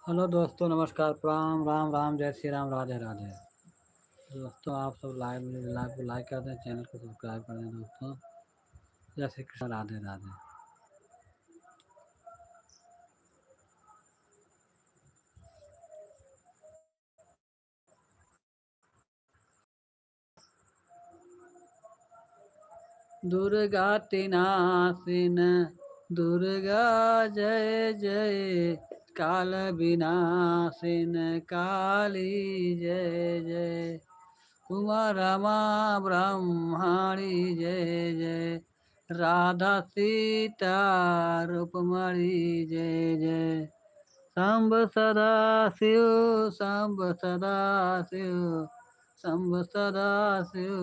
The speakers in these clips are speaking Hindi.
हेलो दोस्तों, नमस्कार, प्रणाम, राम राम, जय श्री राम, राधे राधे। दोस्तों, आप सब लाइव लाइव को लाइक कर दें, चैनल को सब्सक्राइब कर दें दोस्तों। जय श्री कृष्ण, राधे राधे। दुर्गा तिनासिन, दुर्गा जय जय, काल विनाशिन काली जय जय, उमा रमा ब्रह्माणी जय जय, राधा सीता रूपमणि जय जय, शंभ सदा शिव, शंभ सदा शिव, शंभ सदा शिव,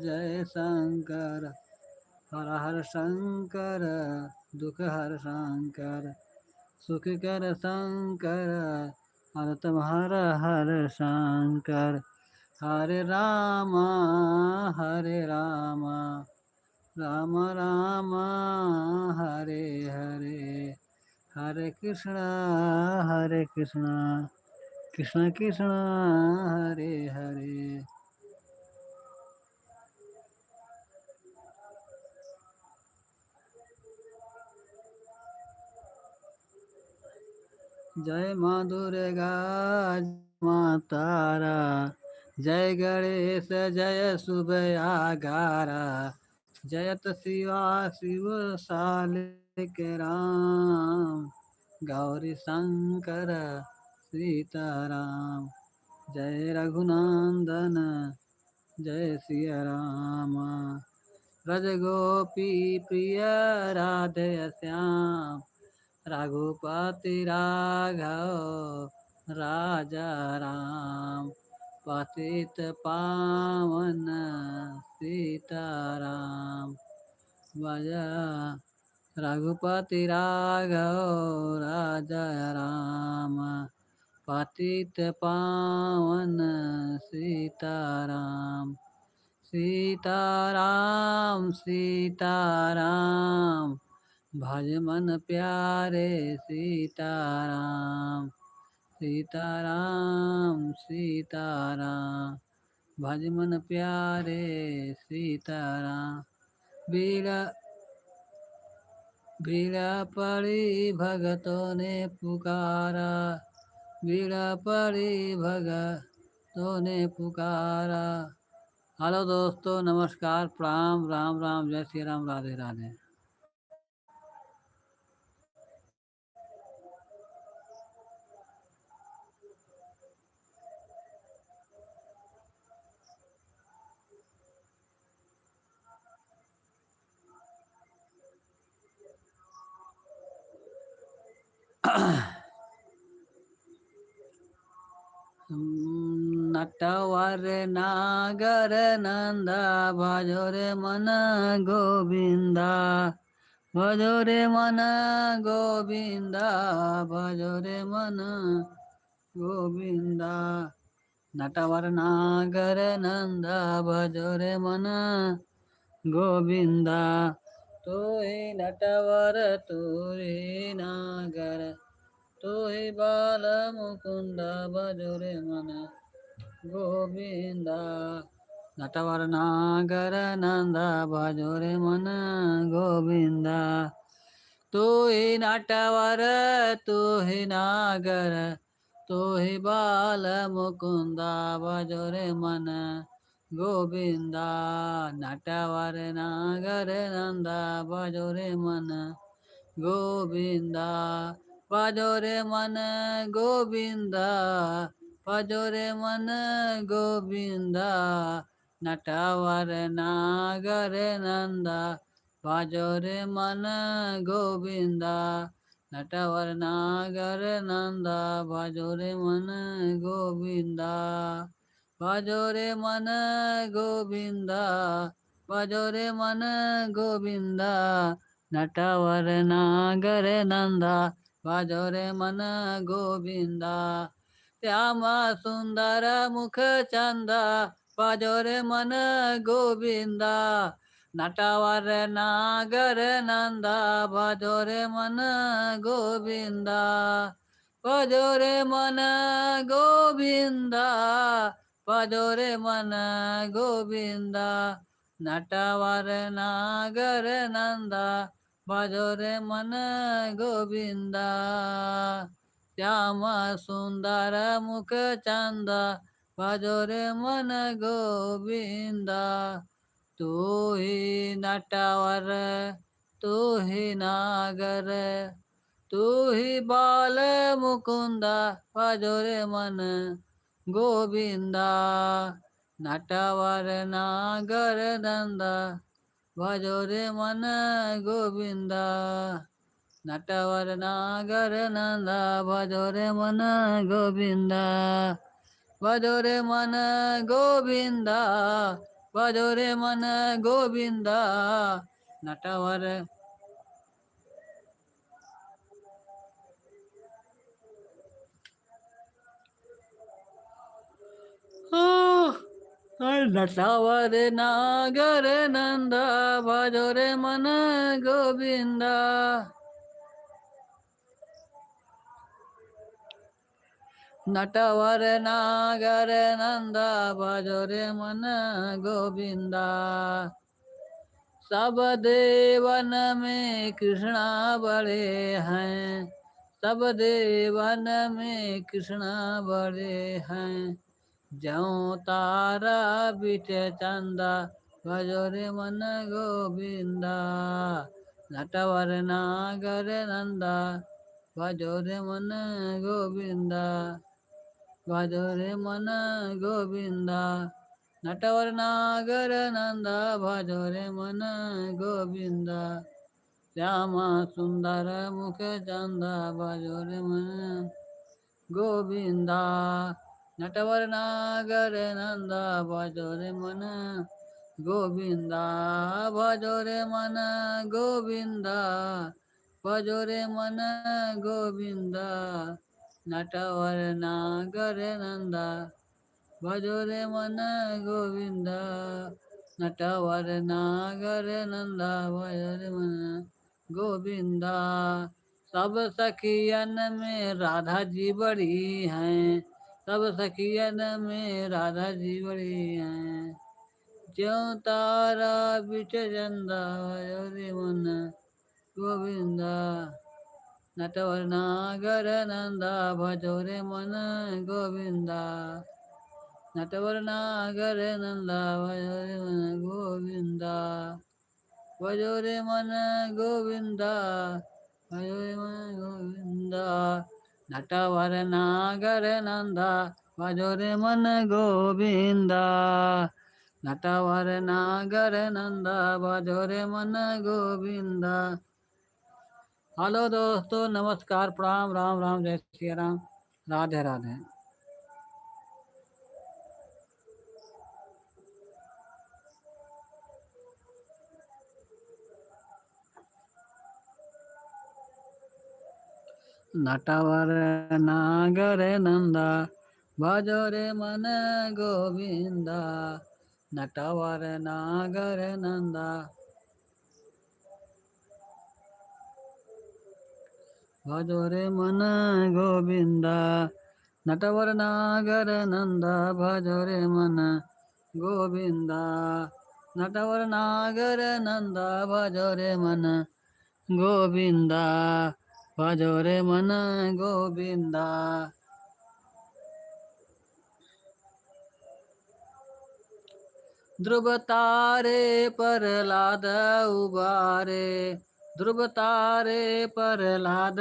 जय शंकर, हर हर शंकर, दुख हर शंकर, सुख कर शंकर, अनतम हर हर शंकर, हरे रामा, हरे रामा, राम राम, हरे हरे, हरे कृष्णा, कृष्ण कृष्ण, हरे हरे। जय माँ दुर्गा, माँ तारा, जय गणेश, जय सुबयागारा, जयत शिवा शिव सालिक राम, गौरी शंकर सीताराम, जय रघुनंदन, जय सिया राम, ब्रज गोपी प्रिय राधे श्याम, रघुपति राघव राजा राम, पतित पावन सीताराम, भज रघुपति राघव राजा राम, पतित पावन सीताराम, सीताराम सीताराम, भज मन प्यारे सीताराम, सीताराम सीताराम, भज मन प्यारे सीताराम, बीरा बीड़ा पड़ी भगतों ने पुकारा, बीड़ा पड़ी भगतों ने पुकारा। हेलो दोस्तों, नमस्कार, प्रणाम, राम राम, जय श्री राम, राधे राधे। नटवर नागर नंदा, भजो रे मन गोविंदा, भजो रे मन गोविंदा, भजो रे मन गोविंदा, नटवर नागर नंदा, भजो रे मन गोविंदा, तो ही नटवर तू ही नागर, तो ही बाल मुकुंद, भजो रे मन गोविंदा, नटवर नागर नंदा, भजो रे मन गोविंदा, तू ही नटवर, तू ही नागर, तू ही बाल मुकुंदा, भजो रे मन गोविंदा, नटवर नागर नंदा, भजो रे मन गोविंदा, भजो रे मन गोविंदा, भजो रे मन गोविंदा, नटवर नागर नंदा, भजो रे मन गोविंदा, नटवर नागर नंदा, भजो रे मन गोविंदा, भजो रे मन गोविंदा, भजो रे मन गोविंदा, नटवर नागर नंदा, भजो रे मन गोविंदा, श्याम सुंदर मुख चंदा, भजो रे मन गोविंदा, नटवर नागर नंदा, भजो रे मन गोविंदा, भजोरे मन गोविंदा भजोरे मन गोविंदा नटवर नागर नंदा भजोरे मन गोविंदा श्याम सुंदर मुख चंदा भजोरे मन गोविंदा तू ही नटवर तू ही नागर तू ही बाल मुकुंदा भजोरे मन गोविंदा नटवर नागर नंदा भजोरे मन गोविंदा नटवर नागर नंदा भजोरे मन गोविंदा भजोरे मन गोविंदा भजोरे मन गोविंदा नटवर नटवर नागर नंदा भजोरे मन गोविंदा नटवर नागर नंदा भजोरे मन गोविंदा सब देवन में कृष्णा बड़े हैं सब देवन में कृष्णा बड़े हैं ज्यों तारा बिट चंदा भजोरे मन गोविंदा नटवर नागर नंदा भजोरे मन गोविंदा भजोरे मन गोविंदा नटवर नागर नंदा भजोरे मन गोविंदा श्यामा सुंदर मुख चंदा भजोरे मन गोविंदा नटवर नागर नंदा भजोरे मन गोविंदा भजोरे मन गोविंदा भजोरे मन गोविंदा नटवर नागर नंदा भजोरे मन गोविंदा नटवर नागर नंदा भजोरे मन गोविंदा सब सखियन में राधा जी बड़ी हैं सब सखियन में राधा जी बड़ी हैं ज्यों तारा बिच चंदा भजोरे मन गोविंदा नटवर नागर नंदा भजोरे मन गोविंदा नटवर नागर नंदा भजोरे मन गोविंदा भजोरे मन गोविंदा भजोरे मन गोविंदा नटवर नागर नंदा भजोरे मन गोविंदा नटवर नागर नंदा भजोरे मन गोविंदा। हेलो दोस्तों, नमस्कार, प्रणाम, राम राम, जय श्री राम, राधे राधे। नटवर नागर नंदा भजोरे मन गोविंदा नटवर नागर नंदा भजोरे मन गोविंदा नटवर नागर नंदा भजोरे मन गोविंदा नटवर नागर नंदा भजोरे मन गोविंदा भजोरे मन गोविंदा। ध्रुव तारे प्रहलाद उबारे ध्रुव तारे प्रहलाद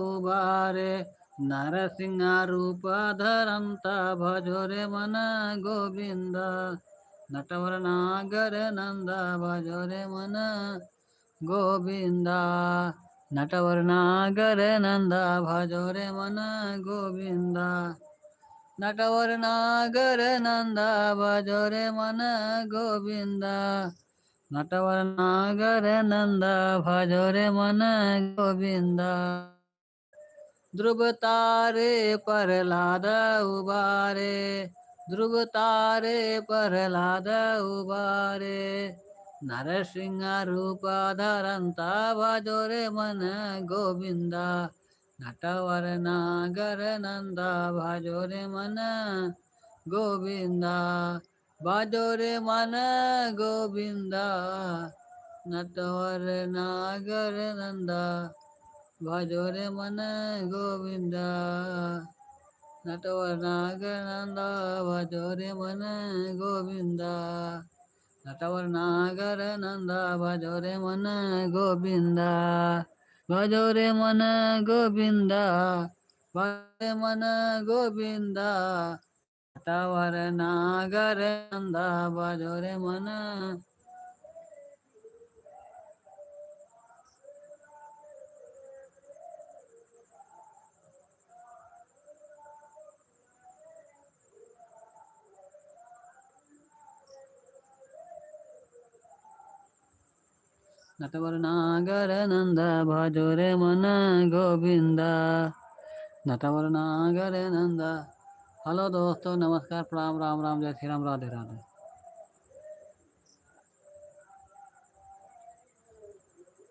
उबारे नरसिंह रूप धरंत भजोरे मन गोविंद नटवर नागर नंद भजोरे मन गोविंदा नटवर नागर नंद भजोरे मन गोविंदा नटवर नागर नंदा भजोरे मन गोविंदा नटवर नागर नंदा भजोरे मन गोविंदा। ध्रुव तारे प्रहलाद उबारे ध्रुव तारे प्रहलाद उबारे नरसिंह रूप धरंता भजोरे मन गोविंदा नटवर नागर नंदा भजो रे मन गोविंदा भजो रे मन गोविंदा नटवर नागर नंदा भजो रे मन गोविंदा नटवर नागर नंदा भजो रे मन गोविंदा नटवर नागर नंदा भजो रे मन गोविंदा भजो रे मन गोविंदा भजो रे मन गोविंदा नटवर नागर नंदा भजो रे मन नटवर नागर नंदा भजो रे मन गोविंदा नटवर नागर नंदा। हेलो दोस्तों, नमस्कार, प्रणाम, राम राम, जय श्री राम, राधे राधे।